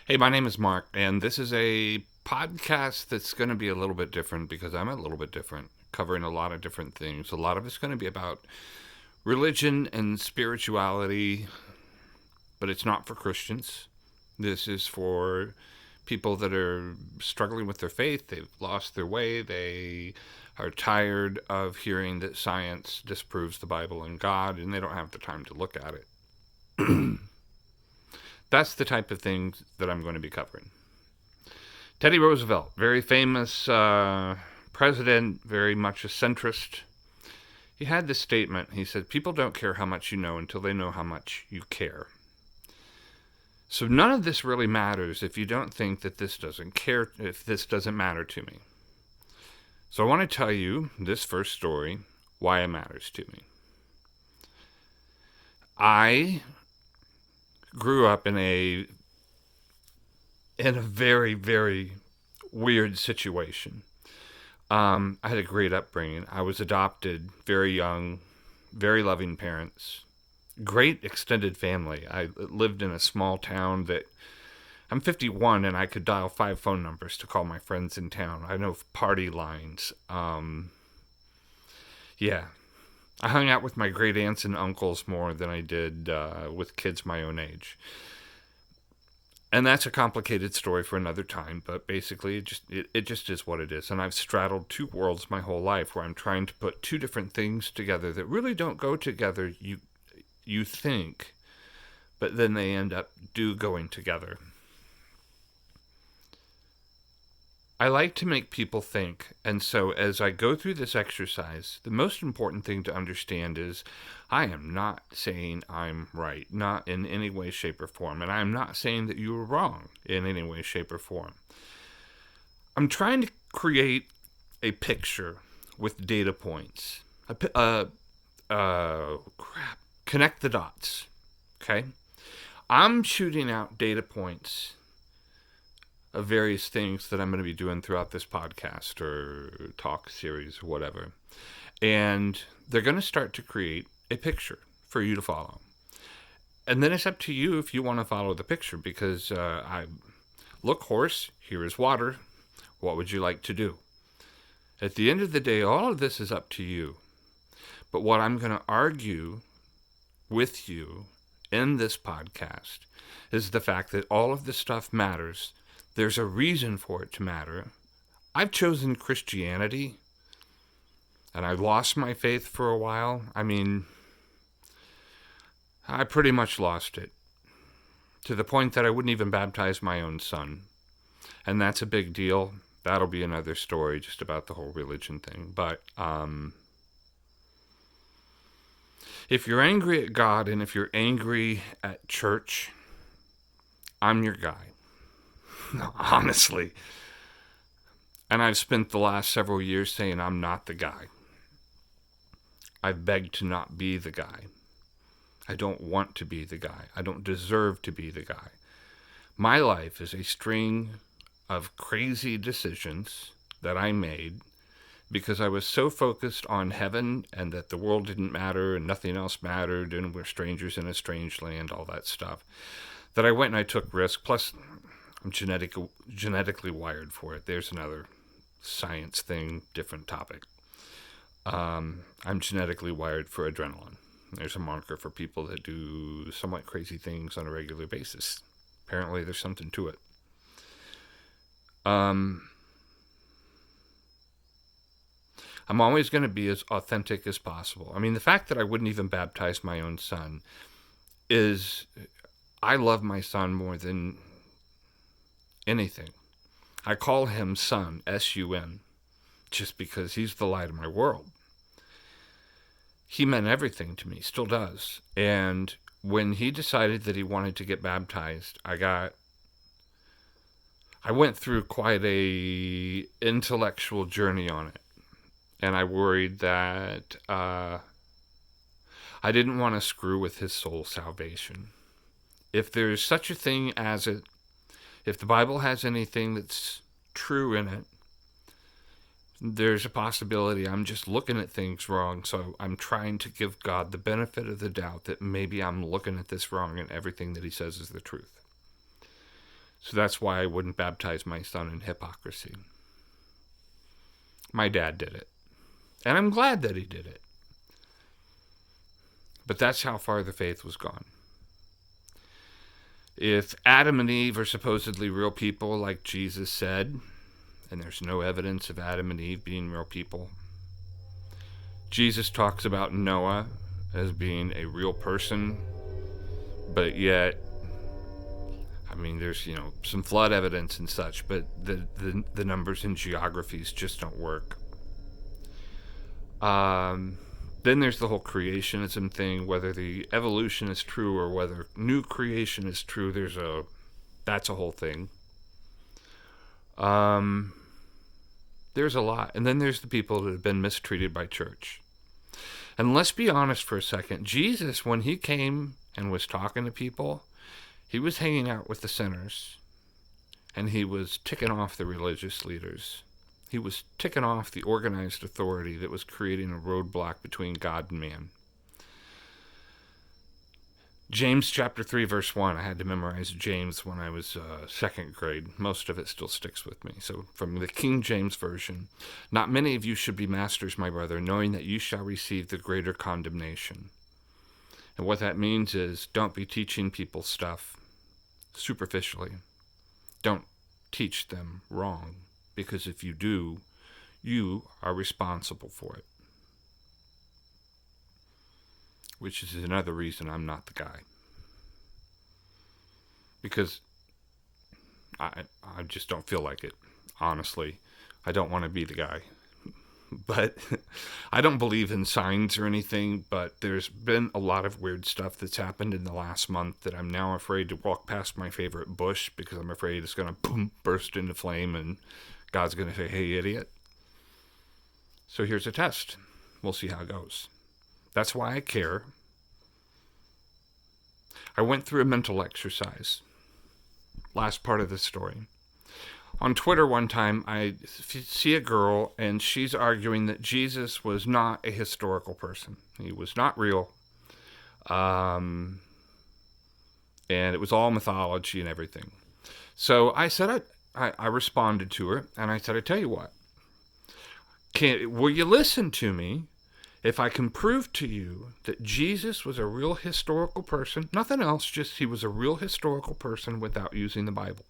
Hey, my name is Mark, and this is a podcast that's going to be a little bit different because I'm a little bit different, covering a lot of different things. A lot of it's going to be about religion and spirituality, but it's not for Christians. This is for people that are struggling with their faith. They've lost their way. They are tired of hearing that science disproves the Bible and God, and they don't have the time to look at it. That's the type of things that I'm going to be covering. Teddy Roosevelt, very famous president, very much a centrist. He had this statement. He said, "People don't care how much you know until they know how much you care." So none of this really matters if you don't think that this doesn't matter to me. So I want to tell you this first story, why it matters to me. I grew up in a very, very weird situation. I had a great upbringing. I was adopted very young, very loving parents, great extended family. I lived in a small town that I'm 51 and I could dial 5 phone numbers to call my friends in town. I know party lines. Yeah. I hung out with my great aunts and uncles more than I did with kids my own age. And that's a complicated story for another time, but basically it just is what it is. And I've straddled two worlds my whole life where I'm trying to put two different things together that really don't go together, you think, but then they end up going together. I like to make people think, and so as I go through this exercise, the most important thing to understand is I am not saying I'm right, not in any way, shape, or form, and I'm not saying that you are wrong in any way, shape, or form. I'm trying to create a picture with data points. Connect the dots, okay? I'm shooting out data points of various things that I'm going to be doing throughout this podcast or talk series or whatever. And they're going to start to create a picture for you to follow. And then it's up to you if you want to follow the picture because look, horse, here is water. What would you like to do? At the end of the day, all of this is up to you. But what I'm going to argue with you in this podcast is the fact that all of this stuff matters. There's a reason for it to matter. I've chosen Christianity, and I lost my faith for a while. I mean, I pretty much lost it, to the point that I wouldn't even baptize my own son. And that's a big deal. That'll be another story just about the whole religion thing. But if you're angry at God and if you're angry at church, I'm your guy. Honestly. And I've spent the last several years saying I'm not the guy. I've begged to not be the guy. I don't want to be the guy. I don't deserve to be the guy. My life is a string of crazy decisions that I made because I was so focused on heaven and that the world didn't matter and nothing else mattered and we're strangers in a strange land, all that stuff, that I went and I took risks. Plus, I'm genetically wired for it. There's another science thing, different topic. I'm genetically wired for adrenaline. There's a marker for people that do somewhat crazy things on a regular basis. Apparently there's something to it. I'm always going to be as authentic as possible. I mean, the fact that I wouldn't even baptize my own son is, I love my son more than anything. I call him Son, S-U-N, just because he's the light of my world. He meant everything to me, still does. And when he decided that he wanted to get baptized, I went through quite a intellectual journey on it. And I worried that I didn't want to screw with his soul salvation. If there's such a thing as it, if the Bible has anything that's true in it, there's a possibility I'm just looking at things wrong. So I'm trying to give God the benefit of the doubt that maybe I'm looking at this wrong and everything that he says is the truth. So that's why I wouldn't baptize my son in hypocrisy. My dad did it. And I'm glad that he did it. But that's how far the faith was gone. If Adam and Eve are supposedly real people, like Jesus said, and there's no evidence of Adam and Eve being real people, Jesus talks about Noah as being a real person, but yet, I mean, there's, some flood evidence and such, but the numbers and geographies just don't work. Then there's the whole creationism thing, whether the evolution is true or whether new creation is true. That's a whole thing. There's a lot. And then there's the people that have been mistreated by church. And let's be honest for a second. Jesus, when he came and was talking to people, he was hanging out with the sinners. And he was ticking off the religious leaders. He was ticking off the organized authority that was creating a roadblock between God and man. James chapter 3, verse 1. I had to memorize James when I was second grade. Most of it still sticks with me. So from the King James Version, not many of you should be masters, my brother, knowing that you shall receive the greater condemnation. And what that means is don't be teaching people stuff superficially. Don't teach them wrong. Because if you do, you are responsible for it. Which is another reason I'm not the guy. Because I just don't feel like it, honestly. I don't want to be the guy. But I don't believe in signs or anything, but there's been a lot of weird stuff that's happened in the last month that I'm now afraid to walk past my favorite bush because I'm afraid it's going to burst into flame and God's going to say, hey, idiot. So here's a test. We'll see how it goes. That's why I care. I went through a mental exercise. Last part of the story. On Twitter one time, I see a girl, and she's arguing that Jesus was not a historical person. He was not real. And it was all mythology and everything. So I said, I responded to her, and I said, I tell you what, will you listen to me if I can prove to you that Jesus was a real historical person, nothing else, just he was a real historical person without using the Bible?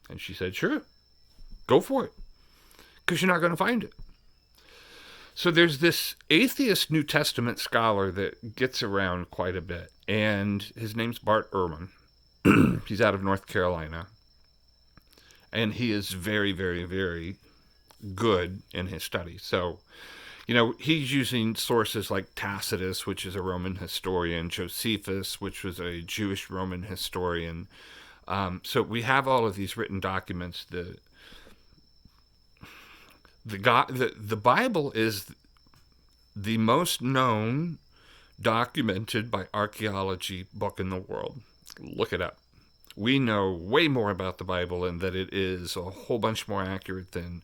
And she said, sure, go for it, because you're not going to find it. So there's this atheist New Testament scholar that gets around quite a bit, and his name's Bart Ehrman. He's out of North Carolina. And he is very, very, very good in his study. So, he's using sources like Tacitus, which is a Roman historian, Josephus, which was a Jewish Roman historian. So we have all of these written documents. The Bible is the most known documented by archaeology book in the world. Look it up. We know way more about the Bible and that it is a whole bunch more accurate than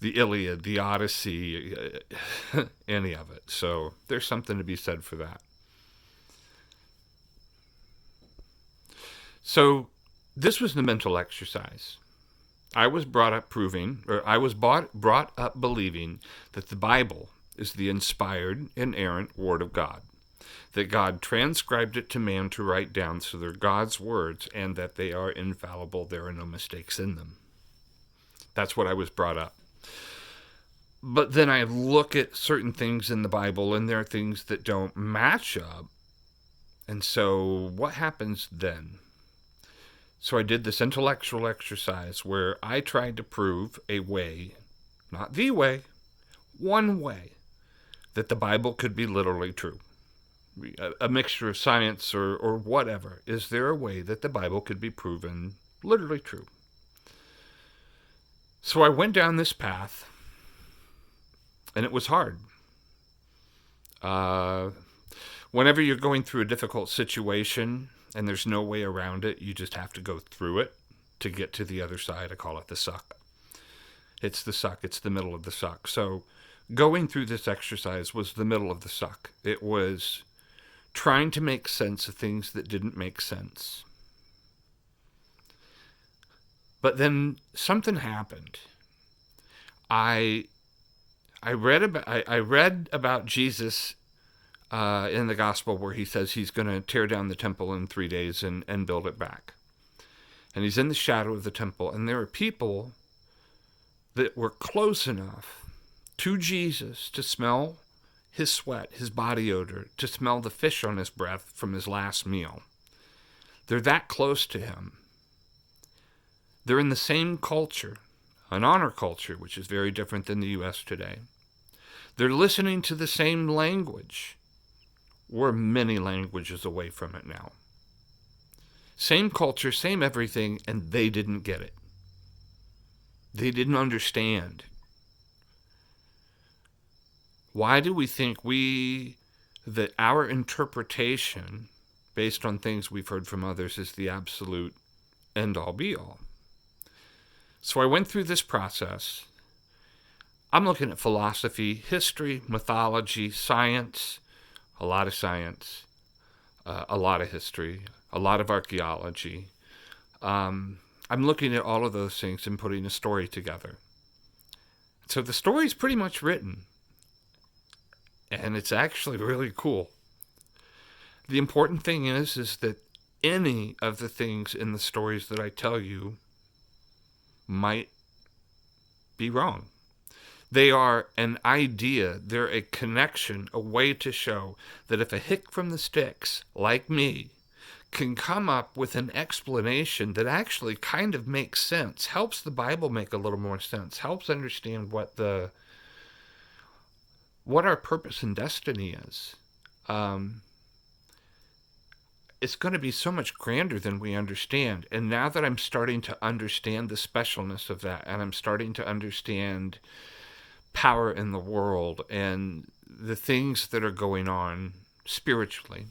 the Iliad, the Odyssey, any of it. So there's something to be said for that. So this was the mental exercise. I was brought up brought up believing that the Bible is the inspired, inerrant Word of God. That God transcribed it to man to write down, so they're God's words, and that they are infallible. There are no mistakes in them. That's what I was brought up. But then I look at certain things in the Bible, and there are things that don't match up. And so what happens then? So I did this intellectual exercise where I tried to prove a way, not the way, one way, that the Bible could be literally true. A mixture of science or whatever. Is there a way that the Bible could be proven literally true? So I went down this path, and it was hard. Whenever you're going through a difficult situation and there's no way around it, you just have to go through it to get to the other side. I call it the suck. It's the suck. It's the middle of the suck. So going through this exercise was the middle of the suck. It was trying to make sense of things that didn't make sense. But then something happened. I read about Jesus in the gospel where he says he's going to tear down the temple in 3 days and build it back. And he's in the shadow of the temple, and there are people that were close enough to Jesus to smell his sweat, his body odor, to smell the fish on his breath from his last meal. They're that close to him. They're in the same culture, an honor culture, which is very different than the U.S. today. They're listening to the same language. We're many languages away from it now. Same culture, same everything, and they didn't get it. They didn't understand. Why do we think that our interpretation, based on things we've heard from others, is the absolute end-all, be-all? So I went through this process. I'm looking at philosophy, history, mythology, science, a lot of science, a lot of history, a lot of archaeology. I'm looking at all of those things and putting a story together. So the story's pretty much written, and it's actually really cool. The important thing is that any of the things in the stories that I tell you might be wrong. They are an idea, they're a connection, a way to show that if a hick from the sticks, like me, can come up with an explanation that actually kind of makes sense, helps the Bible make a little more sense, helps understand what our purpose and destiny is. It's going to be so much grander than we understand. And now that I'm starting to understand the specialness of that, and I'm starting to understand power in the world and the things that are going on spiritually,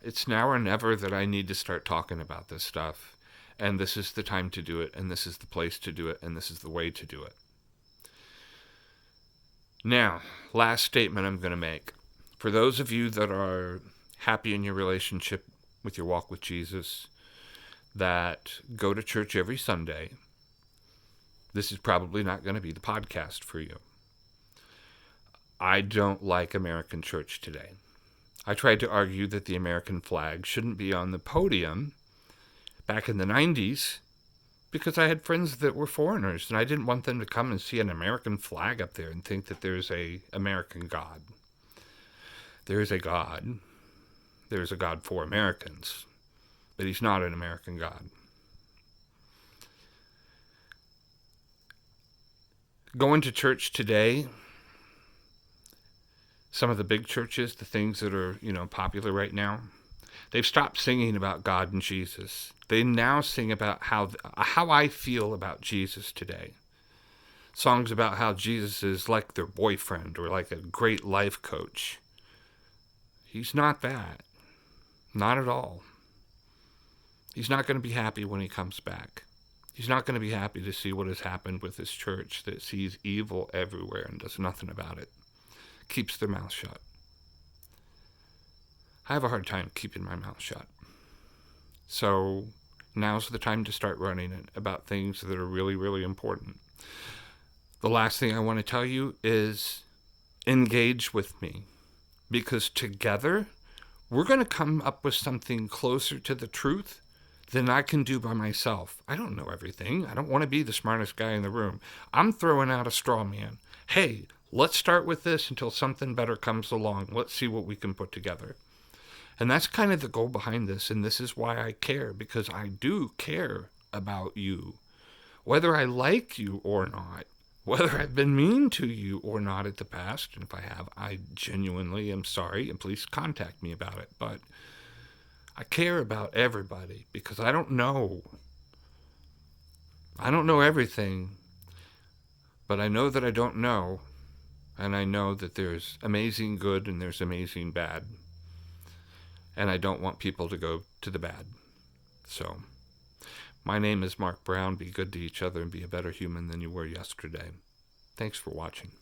it's now or never that I need to start talking about this stuff. And this is the time to do it, and this is the place to do it, and this is the way to do it. Now, last statement I'm going to make. For those of you that are happy in your relationship with your walk with Jesus, that go to church every Sunday, this is probably not going to be the podcast for you. I don't like American church today. I tried to argue that the American flag shouldn't be on the podium back in the 90s because I had friends that were foreigners, and I didn't want them to come and see an American flag up there and think that there's an American God. There is a God. There is a God for Americans, but he's not an American God. Going to church today, some of the big churches, the things that are, popular right now, they've stopped singing about God and Jesus. They now sing about how I feel about Jesus today. Songs about how Jesus is like their boyfriend or like a great life coach. He's not that. Not at all. He's not going to be happy when he comes back. He's not going to be happy to see what has happened with his church that sees evil everywhere and does nothing about it. Keeps their mouth shut. I have a hard time keeping my mouth shut. So now's the time to start running it about things that are really, really important. The last thing I want to tell you is engage with me. Because together, we're going to come up with something closer to the truth than I can do by myself. I don't know everything. I don't want to be the smartest guy in the room. I'm throwing out a straw man. Hey, let's start with this until something better comes along. Let's see what we can put together. And that's kind of the goal behind this, and this is why I care, because I do care about you. Whether I like you or not, whether I've been mean to you or not in the past, and if I have, I genuinely am sorry, and please contact me about it. But I care about everybody because I don't know. I don't know everything, but I know that I don't know, and I know that there's amazing good and there's amazing bad, and I don't want people to go to the bad. So, my name is Mark Brown. Be good to each other and be a better human than you were yesterday. Thanks for watching.